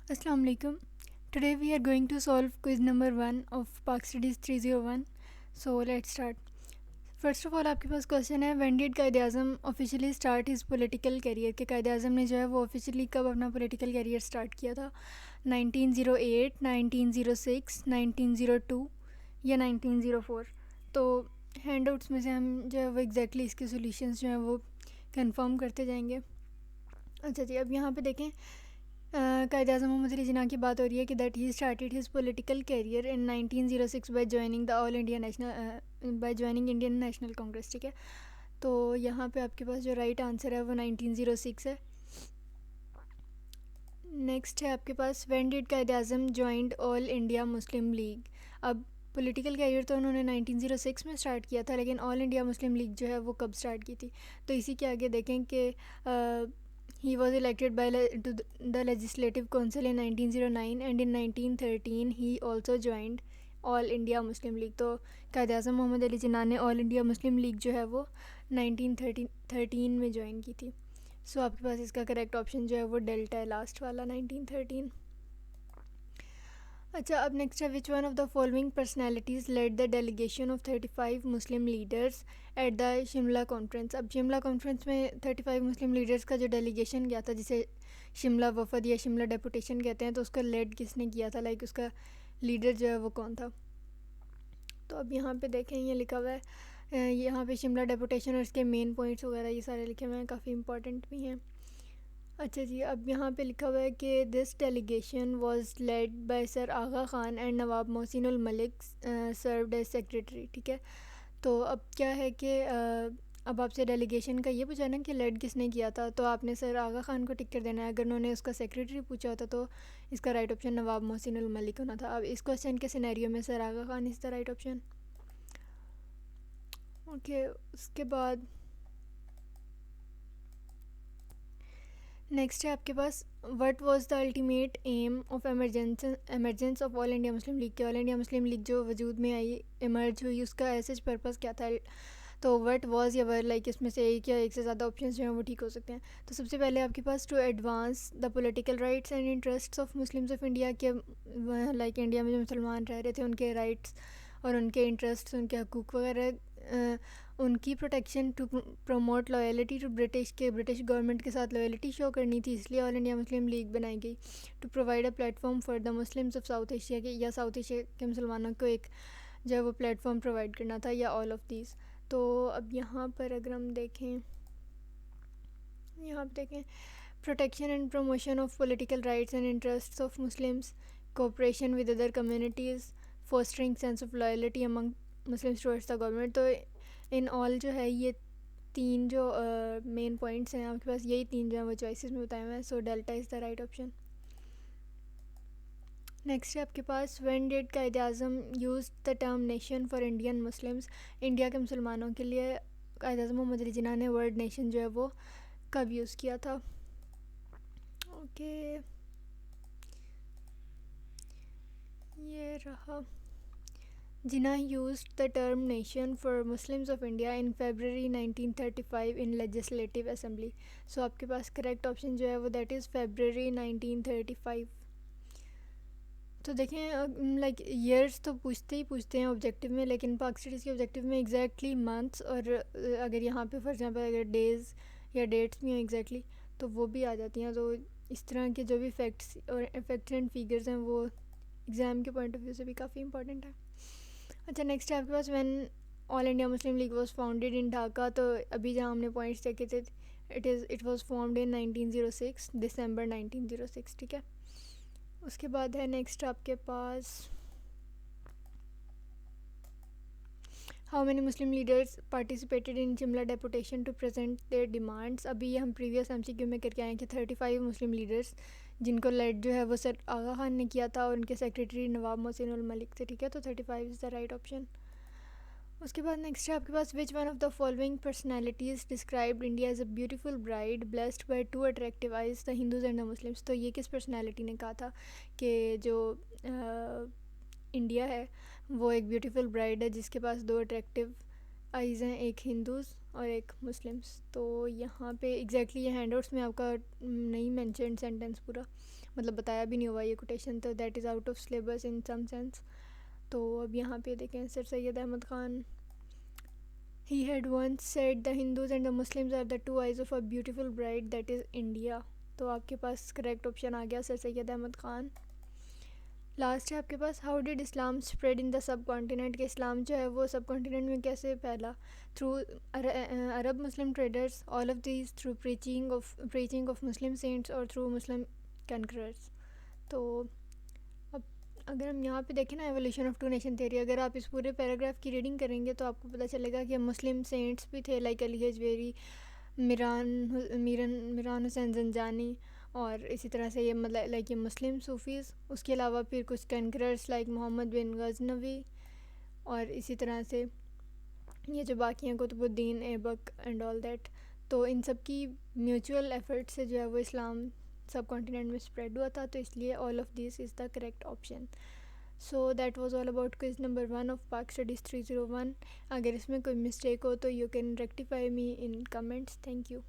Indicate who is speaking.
Speaker 1: Assalamu alaikum. Today we are going to solve quiz number 1 of Park Studies 301. So let's start. First of all आपके पास question है, when did Quaid Azam officially start his political career, कि कायद आज़म ने जो है वो officially कब अपना political career start किया था। 1908, 1906, 1902 या 1904। तो हैंड आउट्स में से हम जो है वो एग्जैक्टली इसके सॉल्यूशंस जो हैं वो कंफर्म करते जाएंगे। अच्छा जी, अब यहाँ पे देखें, कायद अज़म मोहम्मद अली जिन्ना की बात हो रही है कि that he started his political career in 1906 bye joining the all India national bye joining Indian national Congress. ठीक है, तो यहाँ पे आपके पास जो राइट आंसर है वो 1906 है। नेक्स्ट है आपके पास, when did Quaid Azam joined all India Muslim League. अब पॉलिटिकल कैरियर तो उन्होंने 1906 में स्टार्ट किया था, लेकिन ऑल इंडिया मुस्लिम लीग जो है वो कब स्टार्ट की थी। तो इसी के आगे देखें कि he was elected to the Legislative Council in 1909 and in 1913 he also joined all India Muslim league. तो कायद अज़म मोहम्मद अली जिन्ना ने ऑल इंडिया मुस्लिम लीग जो है वो 1913 में ज्वाइन की थी। सो आपके पास इसका करेक्ट ऑप्शन जो है वो डेल्टा है, लास्ट वाला 1913। अच्छा, अब नेक्स्ट है, which one of the following personalities led the delegation of 35 Muslim leaders at the Shimla conference. अब शिमला कॉन्फ्रेंस में 35 मुस्लिम लीडर्स का जो डेलीगेशन गया था, जिसे शिमला वफद या शिमला डेपुटेशन कहते हैं, तो उसका लेड किसने किया था, लाइक उसका लीडर जो है वो कौन था। तो अब यहाँ पे देखें, ये लिखा हुआ है, यहाँ पे शिमला डेपुटेशन और इसके मेन पॉइंट्स वगैरह ये सारे लिखे हुए हैं, काफ़ी इंपॉर्टेंट भी हैं। अच्छा जी, अब यहाँ पे लिखा हुआ है कि this delegation was led by sir Aga Khan and Nawab Mohsinul Malik served as secretary. ठीक है, तो अब क्या है कि अब आपसे डेलीगेशन का ये पूछा ना कि लेड किसने किया था, तो आपने सर आगा ख़ान को टिक कर देना है। अगर उन्होंने उसका सेक्रेटरी पूछा होता तो इसका राइट ऑप्शन नवाब मोहसिनुल मलिक होना था। अब इस क्वेश्चन के सिनेरियो में sir Aga Khan is the right option. Okay, उसके बाद नेक्स्ट है आपके पास, what was the ultimate aim of emergence of all India Muslim League. के ऑल इंडिया मुस्लिम लीग जो वजूद में आई, इमर्ज हुई, उसका एज पर्पज़ क्या था। तो व्हाट वाज या वर, लाइक इसमें से एक या एक से ज़्यादा ऑप्शन जो हैं वो ठीक हो सकते हैं। तो सबसे पहले आपके पास, to advance the political rights and interests of Muslims of India, के लाइक इंडिया में जो मुसलमान रह रहे थे उनके राइट्स और उनके इंटरेस्ट, उनके हकूक़ वगैरह, उनकी protection, to promote loyalty to British, के ब्रिटिश गवर्नमेंट के साथ लॉयल्टी शो करनी थी, इसलिए ऑल इंडिया मुस्लिम लीग बनाई गई। To provide a platform for the Muslims of South Asia के, या साउथ एशिया के मुसलमानों को एक जो है वो प्लेटफॉर्म प्रोवाइड करना था, या ऑल ऑफ दीज। तो अब यहाँ पर अगर हम देखें, यहाँ पर देखें, protection and promotion of political rights and interests of Muslims, cooperation with other communities, fostering sense of loyalty among Muslims towards the government. तो इन ऑल जो है ये तीन जो मेन पॉइंट्स हैं आपके पास, यही तीन जो हैं वो चॉइसेस में बताए हुए हैं। So delta is the right option. Next है आपके पास, when did Quaid Azam use the term nation for Indian Muslims. India के मुसलमानों के लिए कायद आज़म मोहम्मद अली जिन्ना ने वर्ड नेशन जो है वो कब यूज़ किया था। ओके, ये रहा। Jinnah used the term nation for Muslims of India in February 1935 in Legislative Assembly. So आपके पास करेक्ट ऑप्शन जो है वो दैट इज़ February 1935। तो देखें, लाइक ईयर्स तो पूछते हैं ऑब्जेक्टिव में, लेकिन पाक स्टडीज़ के ऑब्जेक्टिव में एग्जैक्टली मंथ्स और अगर यहाँ पे फॉर एग्जांपल अगर डेज़ या डेट्स भी हैं एग्जैक्टली तो वो भी आ जाती हैं। तो इस तरह के जो भी फैक्ट्स और फैक्ट्स एंड फिगर्स हैं वो एग्ज़ाम के पॉइंट ऑफ व्यू से भी काफ़ी इंपॉर्टेंट है। अच्छा, नेक्स्ट है आपके पास, when all India Muslim League was founded in Dhaka. तो अभी जहाँ हमने पॉइंट्स देखे थे, it was formed in 1906 December 1906। ठीक है, उसके बाद है नेक्स्ट आपके पास, how many Muslim leaders participated in Shimla deputation to present their demands. अभी ये हम प्रीवियस MCQ में करके आए हैं कि 35 मुस्लिम लीडर्स, जिनको लेड जो है वो सर आगा खान ने किया था और उनके सेक्रेटरी नवाब मोहसिनुल मलिक थे। ठीक है, तो 35 इज़ द राइट ऑप्शन। उसके बाद नेक्स्ट है आपके पास, which one of the following personalities described India as a beautiful bride blessed by two attractive eyes, the Hindus and the Muslims. तो ये किस पर्सनैलिटी ने कहा था कि जो इंडिया है वो एक ब्यूटीफुल ब्राइड है जिसके पास दो अट्रैक्टिव आइज़ हैं, एक हिंदूज़ और एक मुस्लिम्स। तो यहाँ पे एग्जैक्टली ये हैंडआउट्स में आपका नहीं मेंशन सेंटेंस पूरा, मतलब बताया भी नहीं हुआ ये कोटेशन, तो that is out of syllabus in some sense. तो अब यहाँ पे देखें sir Syed Ahmad Khan, he had once said the Hindus and the Muslims are the two eyes of a beautiful bride that is India। तो आपके पास करेक्ट ऑप्शन आ गया sir Syed Ahmad Khan. Last है आपके पास, how did Islam spread in the subcontinent, के इस्लाम जो है वो सब कॉन्टिनेंट में कैसे फैला। Through Arab Muslim traders, all of these, through preaching of Muslim saints और थ्रू मुस्लिम कैनकरर्स। तो अब अगर हम यहाँ पे देखें ना evolution of two nation theory, अगर आप इस पूरे पैराग्राफ की रीडिंग करेंगे तो आपको पता चलेगा कि मुस्लिम सेंट्स भी थे लाइक अली हजवेरी, मीरान हुसैन जंजानी, और इसी तरह से ये मतलब लाइक ये मुस्लिम सूफ़ीज़, उसके अलावा फिर कुछ कंकरर्स लाइक मोहम्मद बिन गजनवी, और इसी तरह से ये जो बाकी हैं Qutubuddin Aibak and all that. तो इन सब की म्यूचुअल एफर्ट से जो है वो इस्लाम सब कॉन्टिनेंट में स्प्रेड हुआ था, तो इसलिए all of this is the correct option. So that was all about quiz number 1 of पाक स्टडीज़ 301। अगर इसमें कोई मिस्टेक हो तो you can rectify me in comments. Thank you.